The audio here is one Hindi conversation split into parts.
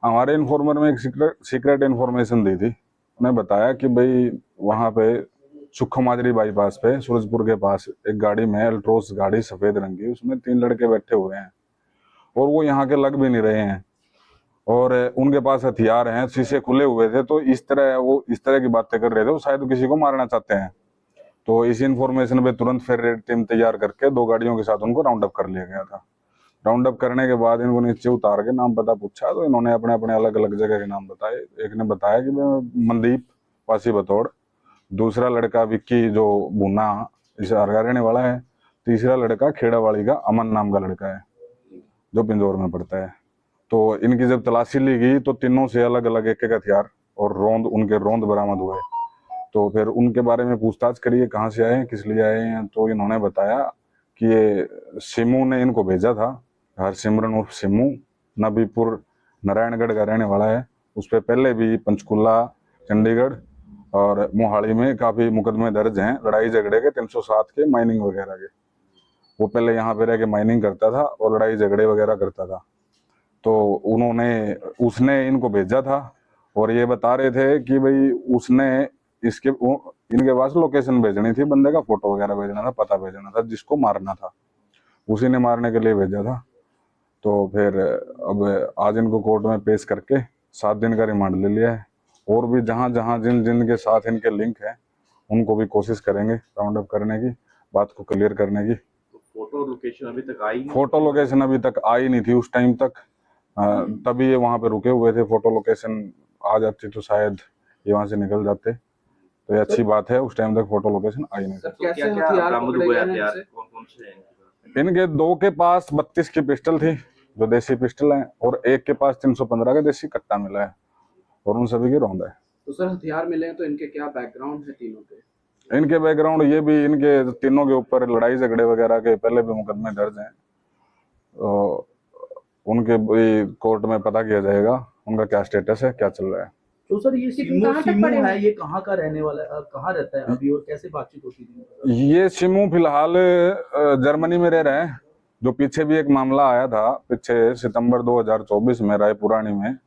हमारे इन्फॉर्मर में एक सीक्रेट इन्फॉर्मेशन दी थी। उन्हें बताया कि भाई वहाँ पे सुक्खू माजरी बाईपास पे सूरजपुर के पास एक गाड़ी में, अल्ट्रोस गाड़ी सफेद रंग की, उसमें 3 लड़के बैठे हुए हैं और वो यहाँ के लग भी नहीं रहे हैं और उनके पास हथियार हैं, शीशे खुले हुए थे। तो वो इस तरह की बातें कर रहे थे, वो शायद किसी को मारना चाहते हैं। तो इस इन्फॉर्मेशन पे तुरंत फिर रेड टीम तैयार करके 2 गाड़ियों के साथ उनको राउंड अप कर लिया गया था। राउंड अप करने के बाद इनको नीचे उतार के नाम पता पूछा तो इन्होंने अपने अपने अलग अलग जगह के नाम बताए। एक ने बताया कि मैं मनदीप वासी बतौड़, दूसरा लड़का विक्की जो भूना इस रहने वाला है, तीसरा लड़का खेड़ावाड़ी का अमन नाम का लड़का है जो पिंजौर में पड़ता है। तो इनकी जब तलाशी ली गई तो तीनों से अलग अलग एक एक हथियार और उनके रोंद बरामद हुए। तो फिर उनके बारे में पूछताछ करिए, कहाँ से आए हैं, किस लिए आए हैं। तो इन्होंने बताया कि ये सिमू ने इनको भेजा था, हरसिमरन उर्फ सिमू, नबीपुर नारायणगढ़ का रहने वाला है। उस पर पहले भी पंचकुला, चंडीगढ़ और मोहाली में काफी मुकदमे दर्ज हैं लड़ाई झगड़े के, 307 के, माइनिंग वगैरह के। वो पहले यहाँ पे रह के माइनिंग करता था और लड़ाई झगड़े वगैरह करता था। तो उसने इनको भेजा था और ये बता रहे थे कि भाई उसने इनके पास लोकेशन भेजनी थी, बंदे का फोटो वगैरह भेजना था, पता भेजना था, जिसको मारना था उसी ने मारने के लिए भेजा था। तो फिर अब आज इनको कोर्ट में पेश करके 7 दिन का रिमांड ले लिया है और भी जहां जहां जिन जिन के साथ इनके लिंक है उनको भी कोशिश करेंगे राउंड अप करने की, बात को क्लियर करने की। फोटो लोकेशन अभी तक आई नहीं? फोटो लोकेशन अभी तक आई नहीं थी उस टाइम तक, तभी ये वहां पे रुके हुए थे। फोटो लोकेशन आ जाती तो शायद ये वहां से निकल जाते, तो ये अच्छी बात है। उस टाइम तक फोटो लोकेशन आई नहीं थी। क्या बरामद हुए हथियार कौन कौन से हैं? इनके 2 के पास 32 की पिस्टल थी जो देसी पिस्टल है और एक के पास 315 का देसी कट्टा मिला है और उन सभी की रौंद है। तो सर हथियार मिले तो इनके क्या बैकग्राउंड है तीनों के? इनके बैकग्राउंड ये भी, इनके तीनों के ऊपर लड़ाई झगड़े वगैरह के पहले भी मुकदमे दर्ज हैं। तो उनके भी कोर्ट में पता किया जाएगा उनका क्या स्टेटस है, क्या चल रहा है। तो सर ये सिमू है, ये कहाँ का रहने वाला है, कहाँ रहता है अभी और कैसे बातचीत होती है? ये सिमू फिलहाल जर्मनी में रह रहे हैं। जो पीछे भी एक मामला आया था, पीछे सितंबर 2024 में रायपुरानी में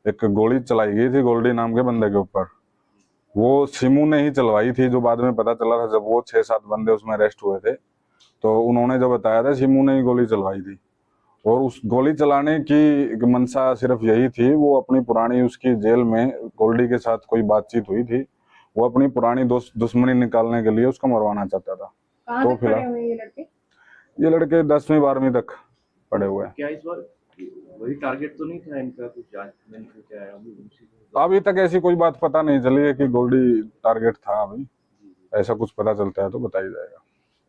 एक गोली चलाई गई थी गोल्डी नाम के बंदे के ऊपर, वो सिमू ने ही चलवाई थी। जो बाद में पता चला था जब वो 6-7 बंदे उसमें अरेस्ट हुए थे तो उन्होंने जो बताया था सिमू ने ही गोली चलवाई थी। और उस गोली चलाने की मंशा सिर्फ यही थी, वो अपनी पुरानी उसकी जेल में गोल्डी के साथ कोई बातचीत हुई थी, वो अपनी पुरानी दुश्मनी निकालने के लिए उसको मरवाना चाहता था। तो फिलहाल ये लड़के 10वीं 12वीं तक पढ़े हुए हैं। क्या इस बार वही टारगेट तो नहीं था इनका? कुछ जांच में क्या है अभी तक ऐसी कोई बात पता नहीं चली है कि गोल्डी टारगेट था। अभी ऐसा कुछ पता चलता है तो बताया जाएगा।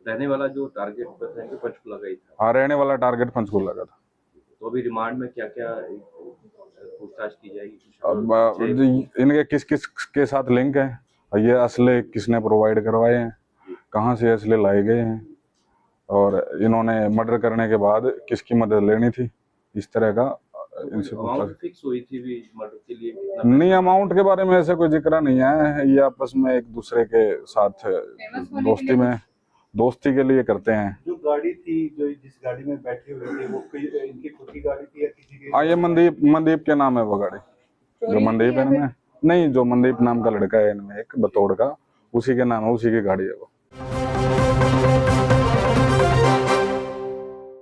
रहने वाला जो टारगेट पर है पंचकुला का ही था? हाँ, रहने वाला टारगेट पंचकुला का था। तो अभी रिमांड में क्या क्या पूछताछ की जाएगी? अब इनके किस किस के साथ लिंक है, ये असले किसने प्रोवाइड करवाए हैं, कहाँ से असले लाए गए हैं और इन्होंने मर्डर करने के बाद किसकी मदद लेनी थी, इस तरह का इनसे फिक्स हुई थी भी मर्डर के लिए? नहीं, अमाउंट के बारे में ऐसे कोई जिक्र नहीं है। ये आपस में एक दूसरे के साथ दोस्ती के लिए करते हैं। जो गाड़ी थी, जो जिस गाड़ी में बैठे हुए थे, वो इनकी खुद की गाड़ी थी या किसी की? हाँ, ये मनदीप के नाम है वो गाड़ी, जो मनदीप है इनमें, नहीं, जो मनदीप नाम का लड़का है इनमें एक बतौड़ का, उसी के नाम है, उसी की गाड़ी है वो।